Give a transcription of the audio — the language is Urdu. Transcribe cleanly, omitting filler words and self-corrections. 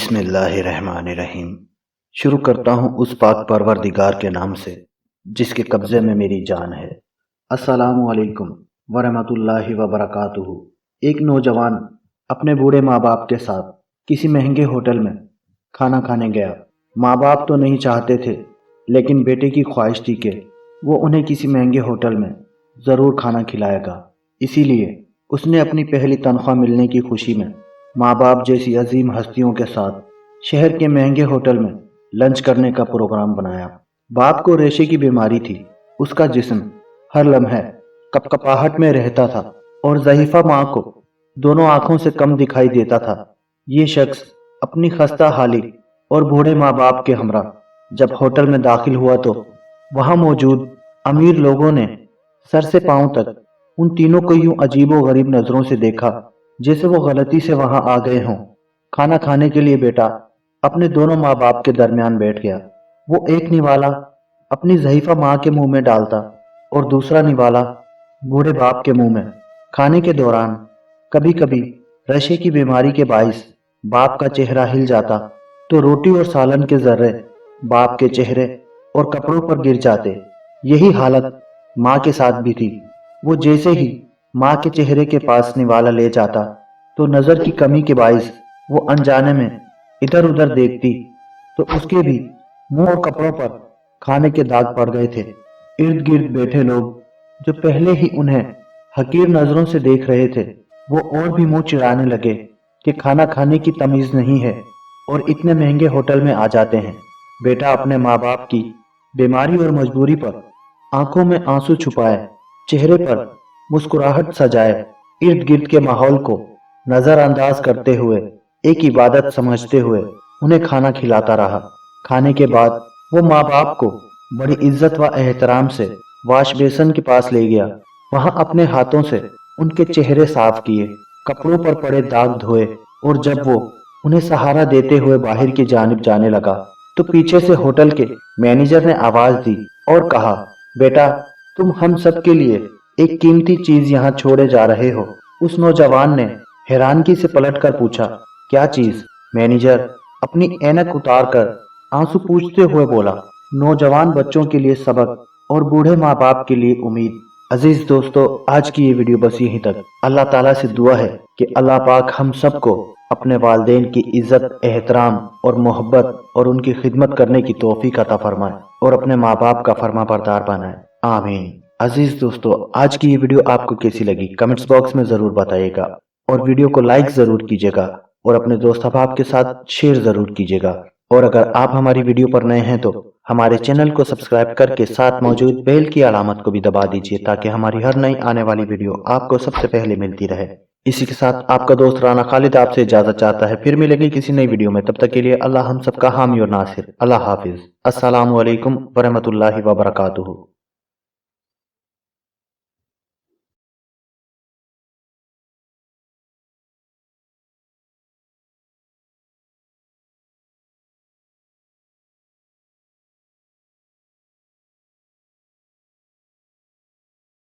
بسم اللہ الرحمن الرحیم۔ شروع کرتا ہوں اس پاک پروردگار کے نام سے جس کے قبضے میں میری جان ہے۔ السلام علیکم ورحمۃ اللہ وبرکاتہ۔ ایک نوجوان اپنے بوڑھے ماں باپ کے ساتھ کسی مہنگے ہوٹل میں کھانا کھانے گیا۔ ماں باپ تو نہیں چاہتے تھے لیکن بیٹے کی خواہش تھی کہ وہ انہیں کسی مہنگے ہوٹل میں ضرور کھانا کھلائے گا، اسی لیے اس نے اپنی پہلی تنخواہ ملنے کی خوشی میں ماں باپ جیسی عظیم ہستیوں کے ساتھ شہر کے مہنگے ہوٹل میں لنچ کرنے کا پروگرام بنایا۔ باپ کو ریشے کی بیماری تھی، اس کا جسم ہر لمحے کپکپاہٹ میں رہتا تھا اور ضعیفہ ماں کو دونوں آنکھوں سے کم دکھائی دیتا تھا۔ یہ شخص اپنی خستہ حالی اور بوڑھے ماں باپ کے ہمراہ جب ہوٹل میں داخل ہوا تو وہاں موجود امیر لوگوں نے سر سے پاؤں تک ان تینوں کو یوں عجیب و غریب نظروں سے دیکھا جیسے وہ غلطی سے وہاں آ گئے ہوں۔ کھانا کھانے کے لیے بیٹا اپنے دونوں ماں باپ کے درمیان بیٹھ گیا۔ وہ ایک نوالا اپنی ضعیفہ ماں کے منہ میں ڈالتا اور دوسرا نوالا بوڑھے باپ کے منہ میں۔ کھانے کے دوران کبھی کبھی رشے کی بیماری کے باعث باپ کا چہرہ ہل جاتا تو روٹی اور سالن کے ذرے باپ کے چہرے اور کپڑوں پر گر جاتے۔ یہی حالت ماں کے ساتھ بھی تھی۔ وہ جیسے ہی ماں کے چہرے کے پاس نوالا لے جاتا تو نظر کی کمی کے باعث وہ انجانے میں ادھر ادھر دیکھتی تو اس کے بھی منہ اور کپڑوں پر کھانے کے داغ پڑ گئے تھے۔ ارد گرد بیٹھے لوگ جو پہلے ہی انہیں حقیر نظروں سے دیکھ رہے تھے وہ اور بھی منہ چڑھانے لگے کہ کھانا کھانے کی تمیز نہیں ہے اور اتنے مہنگے ہوٹل میں آ جاتے ہیں۔ بیٹا اپنے ماں باپ کی بیماری اور مجبوری پر آنکھوں میں آنسو چھپائے، چہرے پر مسکراہٹ سجائے، ارد گرد کے ماحول کو نظر انداز کرتے ہوئے ایک عبادت سمجھتے ہوئے انہیں کھانا کھلاتا رہا۔ کھانے کے بعد وہ ماں باپ کو بڑی عزت و احترام سے واش بیسن کے پاس لے گیا۔ وہاں اپنے ہاتھوں سے ان کے چہرے صاف کیے، کپڑوں پر پڑے داغ دھوئے اور جب وہ انہیں سہارا دیتے ہوئے باہر کی جانب جانے لگا تو پیچھے سے ہوٹل کے مینیجر نے آواز دی اور کہا، بیٹا تم ہم سب کے لیے ایک قیمتی چیز یہاں چھوڑے جا رہے ہو۔ اس نوجوان نے حیرانگی سے پلٹ کر پوچھا، کیا چیز؟ مینیجر اپنی اینک اتار کر آنسو پوچھتے ہوئے بولا، نوجوان بچوں کے لیے سبق اور بوڑھے ماں باپ کے لیے امید۔ عزیز دوستو، آج کی یہ ویڈیو بس یہیں تک۔ اللہ تعالیٰ سے دعا ہے کہ اللہ پاک ہم سب کو اپنے والدین کی عزت، احترام اور محبت اور ان کی خدمت کرنے کی توفیق عطا فرمائے اور اپنے ماں باپ کا فرما بردار بنائے، آمین۔ عزیز دوستو، آج کی یہ ویڈیو آپ کو کیسی لگی کمنٹس باکس میں ضرور بتائیے گا اور ویڈیو کو لائک ضرور کیجیے گا اور اپنے دوست احباب کے ساتھ شیئر ضرور کیجیے گا، اور اگر آپ ہماری ویڈیو پر نئے ہیں تو ہمارے چینل کو سبسکرائب کر کے ساتھ موجود بیل کی علامت کو بھی دبا دیجیے تاکہ ہماری ہر نئی آنے والی ویڈیو آپ کو سب سے پہلے ملتی رہے۔ اسی کے ساتھ آپ کا دوست رانا خالد آپ سے اجازت چاہتا ہے، پھر ملیں گے کسی نئی ویڈیو میں، تب تک کے لیے اللہ ہم سب کا حامی اور ناصر۔ اللہ حافظ۔ السلام علیکم ورحمۃ اللہ وبرکاتہ۔